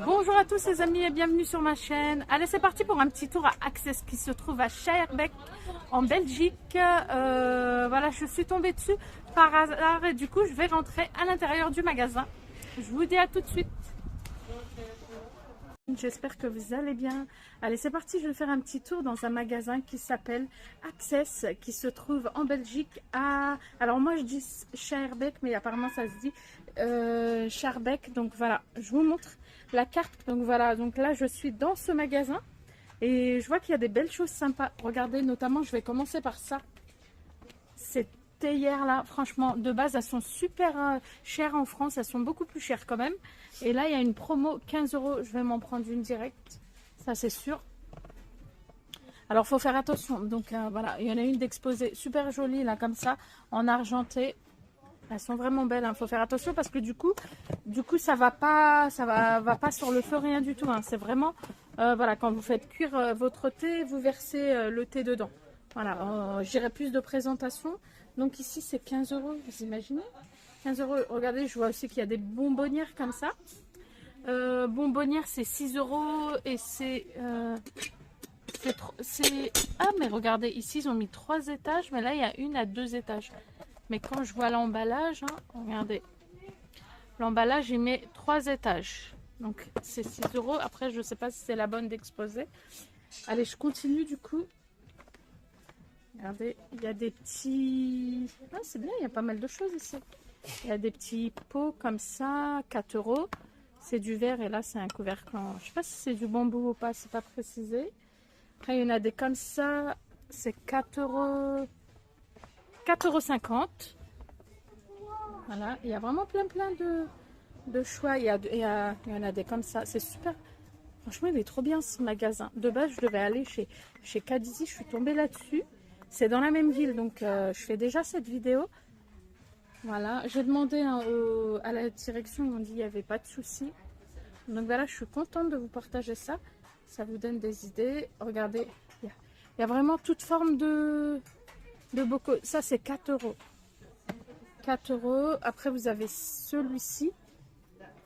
Bonjour à tous les amis et bienvenue sur ma chaîne. Allez, c'est parti pour un petit tour à Access qui se trouve à Schaerbeek en Belgique. Voilà, je suis tombée dessus par hasard et du coup je vais rentrer à l'intérieur du magasin. Je vous dis à tout de suite. J'espère que vous allez bien. Allez, c'est parti, je vais faire un petit tour dans un magasin qui s'appelle Access, qui se trouve en Belgique à... Alors moi je dis Schaerbeek, mais apparemment ça se dit Schaerbeek. Donc voilà, je vous montre la carte. Donc voilà, donc là je suis dans ce magasin et je vois qu'il y a des belles choses sympas. Regardez, notamment, je vais commencer par ça. Ces théières là, franchement, de base, elles sont super chères en France. Elles sont beaucoup plus chères quand même. Et là, il y a une promo 15 €. Je vais m'en prendre une directe. Ça, c'est sûr. Alors, faut faire attention. Donc, voilà, il y en a une d'exposée super jolie là, comme ça, en argenté. Elles sont vraiment belles. Faut faire attention parce que du coup, ça va pas sur le feu, rien du tout. C'est vraiment, voilà, quand vous faites cuire votre thé, vous versez le thé dedans. Voilà, j'irai plus de présentation. Donc ici, c'est 15 €, vous imaginez 15 €. Regardez, je vois aussi qu'il y a des bonbonnières comme ça. Bonbonnières, c'est 6 € et c'est... Ah, mais regardez, ici, ils ont mis 3 étages, mais là, il y a une à 2 étages. Mais quand je vois l'emballage, regardez, l'emballage, il met 3 étages. Donc, c'est 6 €. Après, je ne sais pas si c'est la bonne d'exposer. Allez, je continue du coup. Regardez, il y a des petits... Ah, c'est bien, il y a pas mal de choses ici. Il y a des petits pots comme ça, 4 €. C'est du verre et là, c'est un couvercle en... Je ne sais pas si c'est du bambou ou pas, c'est pas précisé. Après, il y en a des comme ça, c'est 4 €... 4,50 €. Voilà, il y a vraiment plein de choix. Il y en a des comme ça, c'est super. Franchement, il est trop bien ce magasin. De base, je devais aller chez Cadizi, je suis tombée là-dessus. C'est dans la même ville, donc je fais déjà cette vidéo. Voilà, j'ai demandé à la direction, ils m'ont dit qu'il n'y avait pas de souci. Donc voilà, je suis contente de vous partager ça. Ça vous donne des idées. Regardez, il y a vraiment toute forme de bocaux. Ça, c'est 4 €. 4 €. Après, vous avez celui-ci.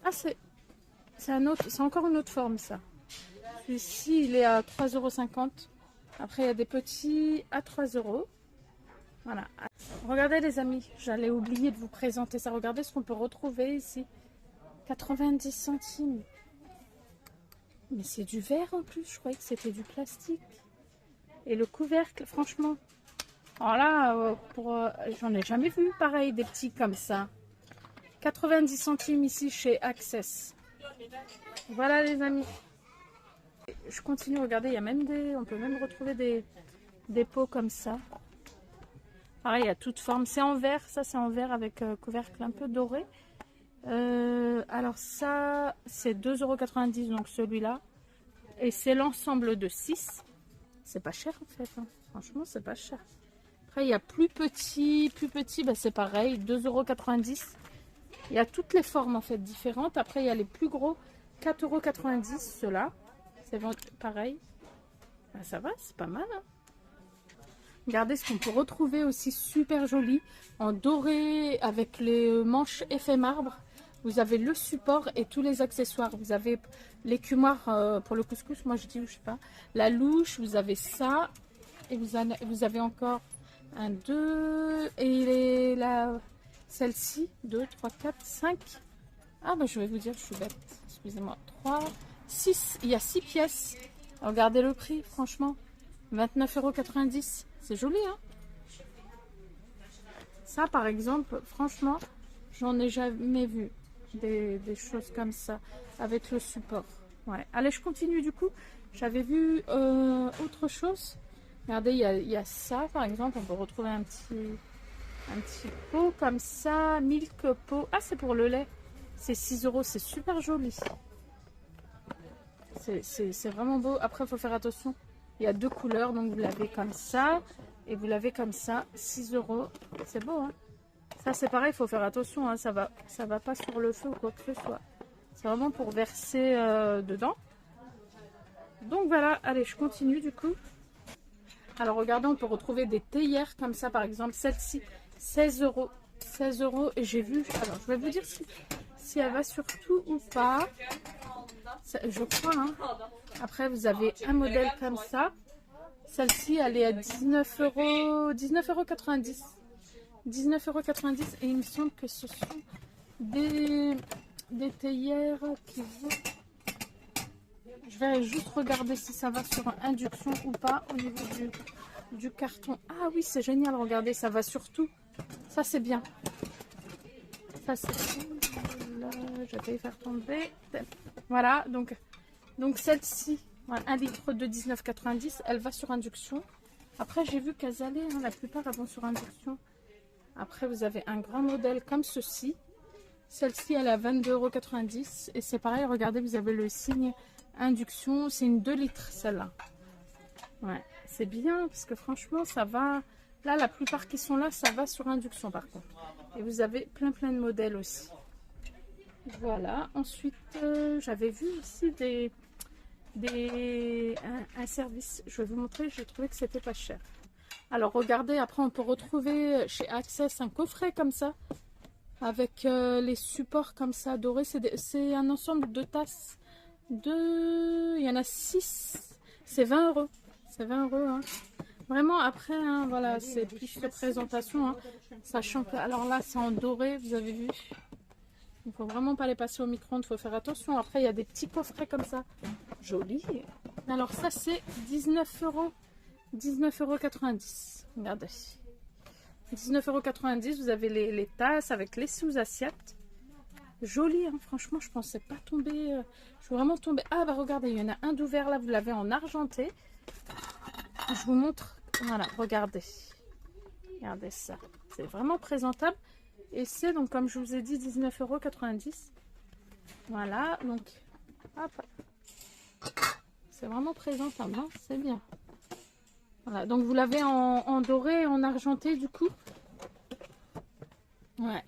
Ah, c'est encore une autre forme, ça. Celui-ci, il est à 3,50 €. Après, il y a des petits à 3 €. Voilà. Regardez, les amis, j'allais oublier de vous présenter ça. Regardez ce qu'on peut retrouver ici. 90 centimes. Mais c'est du verre en plus. Je croyais que c'était du plastique. Et le couvercle, franchement. Alors là, j'en ai jamais vu pareil, des petits comme ça. 90 centimes ici chez Access. Voilà, les amis. Je continue, regardez, il y a même on peut même retrouver des pots comme ça. Pareil, il y a toute forme. C'est en verre, ça c'est en verre avec couvercle un peu doré. Alors ça, c'est 2,90 €, donc celui-là. Et c'est l'ensemble de 6. C'est pas cher en fait, franchement, c'est pas cher. Après, il y a plus petit, bah, c'est pareil, 2,90 €. Il y a toutes les formes en fait différentes. Après, il y a les plus gros, 4,90 € ceux-là. C'est pareil. Ben, ça va, c'est pas mal. Regardez ce qu'on peut retrouver aussi super joli en doré avec les manches effet marbre. Vous avez le support et tous les accessoires. Vous avez l'écumoire pour le couscous, moi je dis, je sais pas, la louche, vous avez ça et vous avez encore un 2 et celle-ci 2, 3, 4, 5. Ah bah je vais vous dire, je suis bête, excusez-moi. 3, 6, il y a 6 pièces. Regardez le prix, franchement, 29,90 €. C'est joli, hein. Ça, par exemple, franchement, j'en ai jamais vu des choses comme ça avec le support. Ouais. Allez, je continue du coup. J'avais vu autre chose. Regardez, il y a ça, par exemple. On peut retrouver un petit pot comme ça, milk pot. Ah, c'est pour le lait. C'est 6 €. C'est super joli. C'est vraiment beau. Après, il faut faire attention. Il y a 2 couleurs, donc vous l'avez comme ça et vous l'avez comme ça, 6 €. C'est beau, hein. Ça, c'est pareil, il faut faire attention, hein. Ça va pas sur le feu ou quoi que ce soit. C'est vraiment pour verser dedans. Donc voilà, allez, je continue du coup. Alors regardez, on peut retrouver des théières comme ça, par exemple, celle-ci, 16 €. 16 € et j'ai vu, alors je vais vous dire si elle va sur tout ou pas. Je crois, hein. Après, vous avez un modèle comme ça. Celle-ci, elle est à 19 euros, 19,90 €. 19,90 € et il me semble que ce sont des théières qui vont... Je vais juste regarder si ça va sur induction ou pas au niveau du carton. Ah oui, c'est génial, regardez, ça va sur tout. Ça, c'est bien. Ça, c'est... Là, je vais faire tomber. Voilà, donc celle-ci, 1 litre de 19,90 €, elle va sur induction. Après, j'ai vu qu'elles allaient, hein, la plupart elles vont sur induction. Après, vous avez un grand modèle comme ceci. Celle-ci, elle est à 22,90 € et c'est pareil, regardez, vous avez le signe induction. C'est une 2 litres, celle-là. Ouais, c'est bien parce que franchement, ça va. Là, la plupart qui sont là, ça va sur induction par contre. Et vous avez plein de modèles aussi. Voilà, ensuite, j'avais vu aussi un service. Je vais vous montrer, j'ai trouvé que c'était pas cher. Alors regardez, après on peut retrouver chez Access un coffret comme ça, avec les supports comme ça dorés. C'est un ensemble de tasses. Il y en a 6, c'est 20 €. C'est 20 €. Hein. Vraiment, après, hein, voilà, c'est plus de présentation. Hein, sachant que, alors là, c'est en doré, vous avez vu. Il ne faut vraiment pas les passer au micro-ondes, il faut faire attention. Après, il y a des petits coffrets comme ça. Joli. Alors ça, c'est 19 €. 19,90 €. Regardez. 19,90 €. Vous avez les tasses avec les sous-assiettes. Joli, hein. Franchement, je pensais pas tomber. Je suis vraiment tombée. Ah, bah regardez, il y en a un d'ouvert là, vous l'avez en argenté. Je vous montre. Voilà, regardez. Regardez ça. C'est vraiment présentable. Et c'est donc, comme je vous ai dit, 19,90 €. Voilà, donc, hop. C'est vraiment présentable, hein, c'est bien. Voilà, donc vous l'avez en doré et en argenté du coup. Ouais,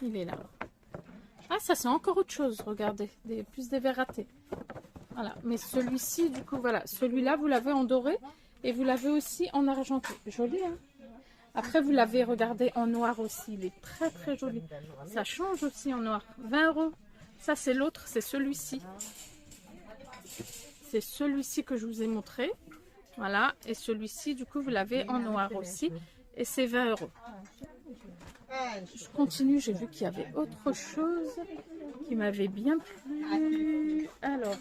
il est là. Ah, ça c'est encore autre chose, regardez, plus des verres ratés. Voilà, mais celui-ci, du coup, voilà, celui-là, vous l'avez en doré et vous l'avez aussi en argenté. Joli, hein. Après, vous l'avez, regardé, en noir aussi. Il est très joli. Ça change aussi en noir. 20 €. Ça, c'est l'autre, c'est celui-ci. C'est celui-ci que je vous ai montré. Voilà. Et celui-ci, du coup, vous l'avez en noir aussi. Et c'est 20 €. Je continue. J'ai vu qu'il y avait autre chose qui m'avait bien plu. Alors,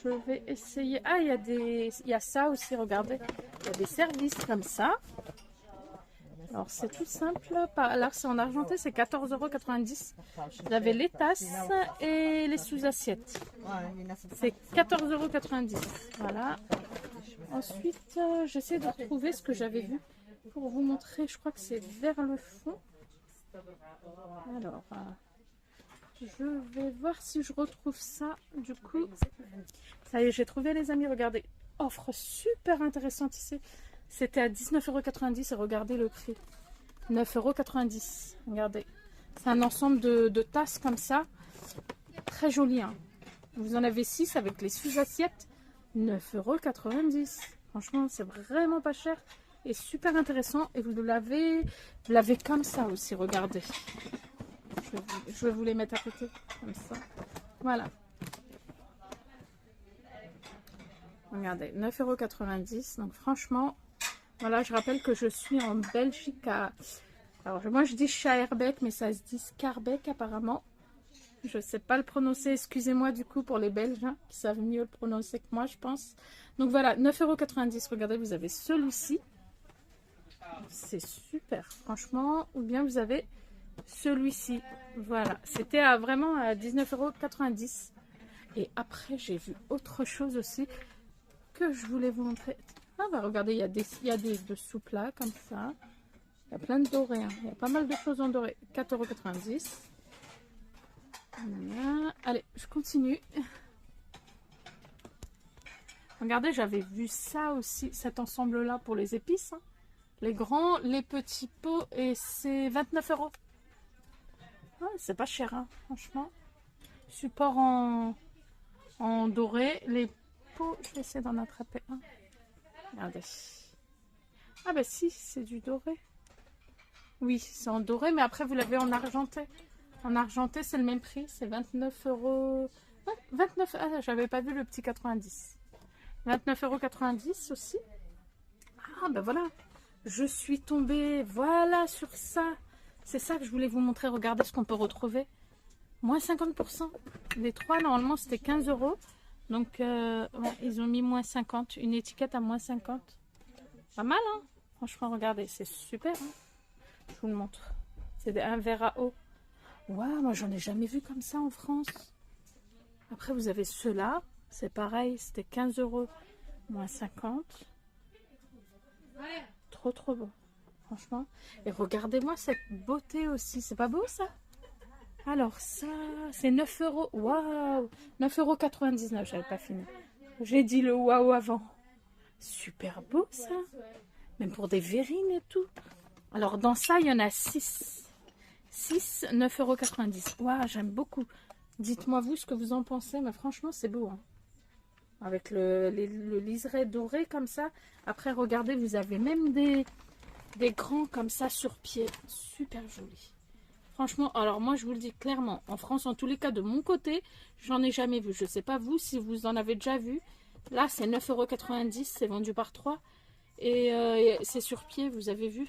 je vais essayer. Ah, il y a ça aussi, regardez. Il y a des services comme ça. Alors c'est tout simple, là c'est en argenté, c'est 14,90 €. Vous avez les tasses et les sous-assiettes. C'est 14,90 €. Voilà. Ensuite, j'essaie de retrouver ce que j'avais vu pour vous montrer. Je crois que c'est vers le fond. Alors, je vais voir si je retrouve ça. Du coup, ça y est, j'ai trouvé les amis. Regardez, offre super intéressante ici. C'était à 19,90 € et regardez le prix. 9,90 €. Regardez. C'est un ensemble de tasses comme ça. Très joli. Hein. Vous en avez 6 avec les sous-assiettes. 9,90 €. Franchement, c'est vraiment pas cher. Et super intéressant. Et vous l'avez comme ça aussi. Regardez. Je vais vous les mettre à côté. Comme ça. Voilà. Regardez. 9,90 €. Donc franchement... Voilà, je rappelle que je suis en Belgique Alors, moi je dis Schaerbeek, mais ça se dit Schaerbeek apparemment. Je ne sais pas le prononcer, excusez-moi du coup pour les Belges, hein, qui savent mieux le prononcer que moi, je pense. Donc voilà, 9,90 €. Regardez, vous avez celui-ci. C'est super, franchement. Ou bien vous avez celui-ci. Voilà, c'était vraiment à 19,90 €. Et après, j'ai vu autre chose aussi que je voulais vous montrer. Ah bah regardez, il y a des soupes là, comme ça. Il y a plein de dorés. Hein. Il y a pas mal de choses en doré. 4,90 €. Voilà. Allez, je continue. Regardez, j'avais vu ça aussi, cet ensemble-là pour les épices. Hein. Les grands, les petits pots, et c'est 29 €. Ah, c'est pas cher, hein, franchement. Support en doré. Les pots, je vais essayer d'en attraper un. Regardez. Ah bah si, c'est du doré. Oui, c'est en doré, mais après vous l'avez en argenté. En argenté, c'est le même prix, c'est 29 €. Ouais, 29, ah, j'avais pas vu le petit 90. 29,90 € aussi. Ah ben voilà, je suis tombée, voilà, sur ça. C'est ça que je voulais vous montrer. Regardez ce qu'on peut retrouver. Moins 50%. Les trois, normalement, c'était 15 €. Donc, ouais, ils ont mis moins 50. Une étiquette à moins 50. Pas mal, hein? Franchement, regardez, c'est super. Hein, je vous le montre. C'est un verre à eau. Waouh, moi, j'en ai jamais vu comme ça en France. Après, vous avez ceux-là. C'est pareil, c'était 15 €, moins 50. Trop, trop beau. Franchement. Et regardez-moi cette beauté aussi. C'est pas beau, ça? Alors, ça, c'est 9 €. Waouh! 9,99 €. J'avais pas fini. J'ai dit le waouh avant. Super beau, ça. Même pour des verrines et tout. Alors, dans ça, il y en a 6. 6, 9,90 €. Waouh, j'aime beaucoup. Dites-moi, vous, ce que vous en pensez. Mais franchement, c'est beau, hein. Avec le liseré doré comme ça. Après, regardez, vous avez même des grands comme ça sur pied. Super joli. Franchement, alors moi, je vous le dis clairement. En France, en tous les cas, de mon côté, j'en ai jamais vu. Je ne sais pas vous, si vous en avez déjà vu. Là, c'est 9,90 €. C'est vendu par 3. Et c'est sur pied, vous avez vu.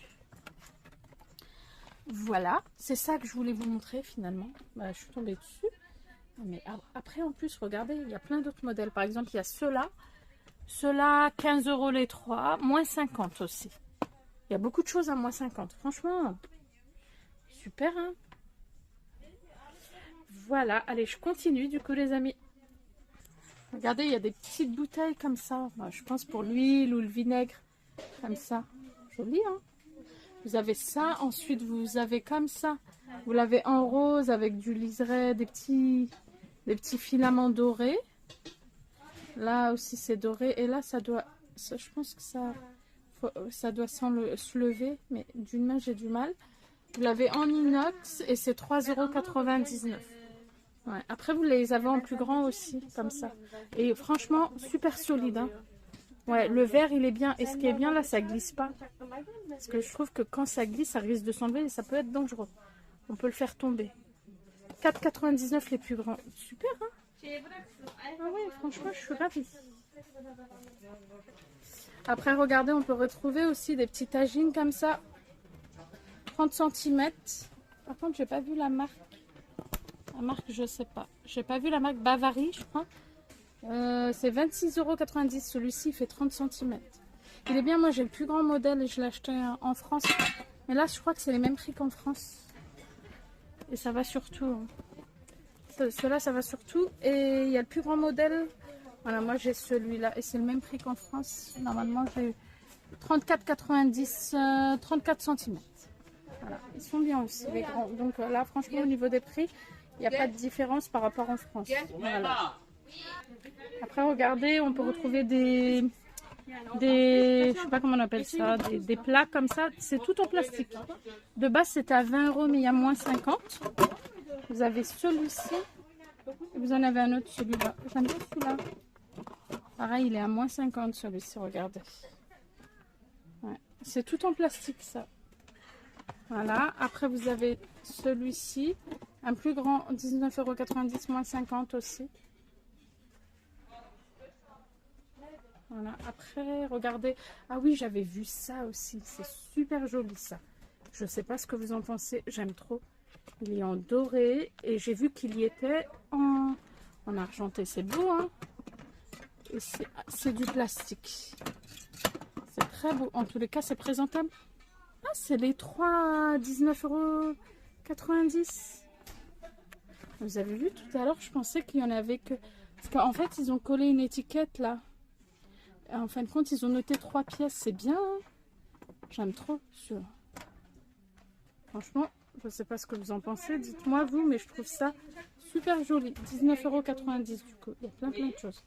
Voilà. C'est ça que je voulais vous montrer, finalement. Bah, je suis tombée dessus. Mais après, en plus, regardez, il y a plein d'autres modèles. Par exemple, il y a ceux-là. Ceux-là, 15 € les 3. Moins 50 aussi. Il y a beaucoup de choses à moins 50. Franchement, super, hein? Voilà. Allez, je continue, du coup, les amis. Regardez, il y a des petites bouteilles comme ça. Bah, je pense pour l'huile ou le vinaigre. Comme ça. Joli, hein? Vous avez ça. Ensuite, vous avez comme ça. Vous l'avez en rose avec du liseré, des petits filaments dorés. Là aussi c'est doré. Et là je pense que ça doit se lever. Mais d'une main j'ai du mal. Vous l'avez en inox et c'est 3,99 €. Ouais. Après vous les avez en plus grand aussi. Comme ça. Et franchement super solide. Hein. Ouais, le verre il est bien. Et ce qui est bien là, ça glisse pas. Parce que je trouve que quand ça glisse, ça risque de s'enlever et ça peut être dangereux. On peut le faire tomber. 4,99 € les plus grands. Super, hein? Ah oui, franchement, je suis ravie. Après, regardez, on peut retrouver aussi des petits tagines comme ça. 30 cm. Par contre, j'ai pas vu la marque. La marque, je sais pas. J'ai pas vu la marque Bavarie, je crois. C'est 26,90 €. Celui-ci, il fait 30 cm. Il est bien, moi j'ai le plus grand modèle et je l'ai acheté en France. Mais là, je crois que c'est les mêmes prix qu'en France. Et ça va surtout. Hein. Cela, ça va surtout. Et il y a le plus grand modèle. Voilà, moi j'ai celui-là. Et c'est le même prix qu'en France. Normalement, j'ai 34,90 €, 34 cm. Voilà, ils sont bien aussi, les grands. Donc là, franchement, au niveau des prix, il n'y a pas de différence par rapport en France. Voilà. Après, regardez, on peut retrouver je sais pas comment on appelle ça, des plats comme ça. C'est tout en plastique. De base, c'était à 20 €, mais il y a moins 50. Vous avez celui-ci. Vous en avez un autre, celui-là. J'aime bien celui-là. Pareil, il est à moins 50, celui-ci, regardez. Ouais. C'est tout en plastique, ça. Voilà. Après, vous avez celui-ci. Un plus grand, 19,90 €, moins 50 aussi. Voilà. Après, regardez. Ah oui, j'avais vu ça aussi. C'est super joli, ça. Je sais pas ce que vous en pensez. J'aime trop. Il est en doré. Et j'ai vu qu'il y était en argenté. C'est beau, hein? Et c'est du plastique. C'est très beau. En tous les cas, c'est présentable. Ah, c'est les 3 19,90 €. Vous avez vu tout à l'heure, je pensais qu'il y en avait que... Parce qu'en fait, ils ont collé une étiquette là. Et en fin de compte, ils ont noté 3 pièces. C'est bien. Hein, j'aime trop. Franchement, je ne sais pas ce que vous en pensez. Dites-moi vous, mais je trouve ça super joli. 19,90 € du coup. Il y a plein de choses.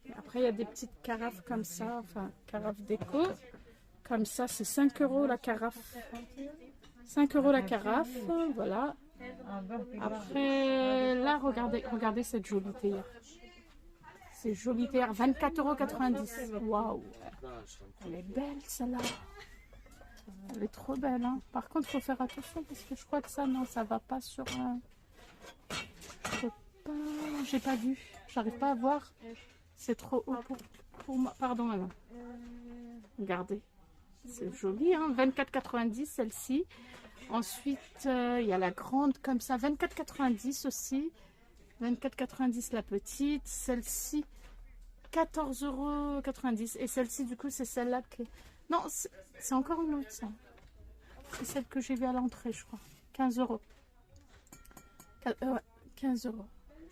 Et après, il y a des petites carafes comme ça. Enfin, carafes déco. Comme ça, c'est 5 € la carafe. 5 € la carafe. Voilà. Après, là, regardez cette jolie théière. C'est jolie théière. 24,90 €. Waouh. Elle est belle, celle-là. Elle est trop belle. Hein. Par contre, il faut faire attention parce que je crois que ça, non, ça va pas sur... Je sais pas. J'ai pas vu. J'arrive pas à voir. C'est trop haut pour moi. Pardon, madame. Regardez. C'est joli, hein. 24,90 celle-ci. Ensuite, il y a la grande comme ça. 24,90 aussi. 24,90 la petite. Celle-ci, 14,90 €. Et celle-ci, du coup, c'est celle-là qui est... Non, c'est encore une autre, ça. C'est celle que j'ai vue à l'entrée, je crois. 15 €. Ouais, 15 €.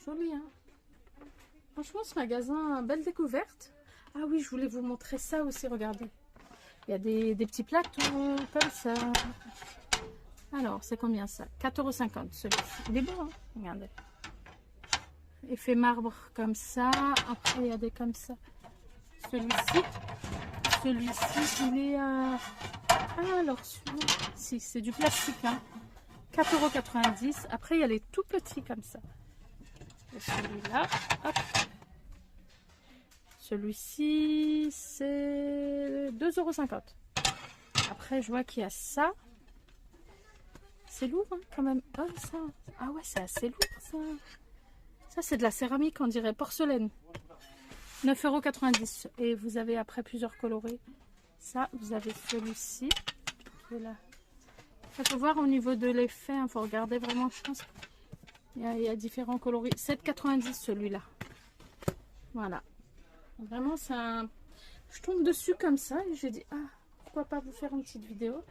Joli, hein. Franchement, ce magasin, belle découverte. Ah oui, je voulais vous montrer ça aussi, regardez. Il y a des petits plateaux comme ça. Alors, c'est combien ça? 4,50 € celui-ci. Il est beau, hein? Regardez. Effet marbre comme ça. Après, il y a des comme ça. Celui-ci, il est à... Ah, alors, si, c'est du plastique, hein. 4,90 €. Après, il y a les tout petits comme ça. Et celui-là, hop. Celui-ci, c'est 2,50 €. Après, je vois qu'il y a ça. C'est lourd, hein, quand même. Oh, ça. Ah ouais, c'est assez lourd, ça. Ça, c'est de la céramique, on dirait porcelaine. 9,90 €. Et vous avez après plusieurs colorés. Ça, vous avez celui-ci. Qui est là. Il faut voir au niveau de l'effet. Il faut regarder vraiment, je pense. Il y a différents coloris. 7,90 € celui-là. Voilà. Vraiment, c'est un... Je tombe dessus comme ça et j'ai dit, ah, pourquoi pas vous faire une petite vidéo.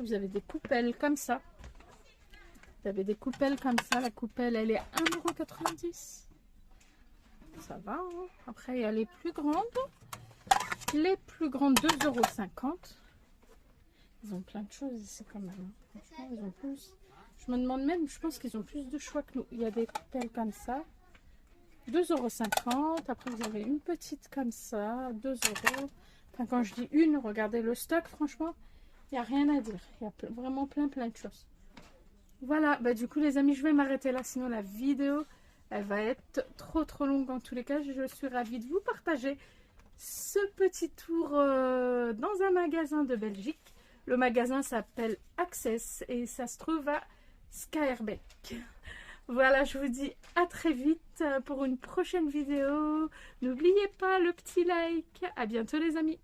Vous avez des coupelles comme ça. Vous avez des coupelles comme ça. La coupelle, elle est 1,90 €. Ça va, hein. Après, il y a les plus grandes. Les plus grandes, 2,50 €. Ils ont plein de choses ici quand même, hein. Franchement, ils ont plus... Je me demande même, je pense qu'ils ont plus de choix que nous. Il y a des coupelles comme ça. 2,50 €. Après, vous avez une petite comme ça. 2 €. Enfin, quand je dis une, regardez le stock, franchement, il n'y a rien à dire. Il y a vraiment plein de choses. Voilà, bah du coup, les amis, je vais m'arrêter là. Sinon, la vidéo, elle va être trop longue en tous les cas. Je suis ravie de vous partager ce petit tour dans un magasin de Belgique. Le magasin s'appelle Access et ça se trouve à Schaerbeek. Voilà, je vous dis à très vite pour une prochaine vidéo. N'oubliez pas le petit like. À bientôt les amis.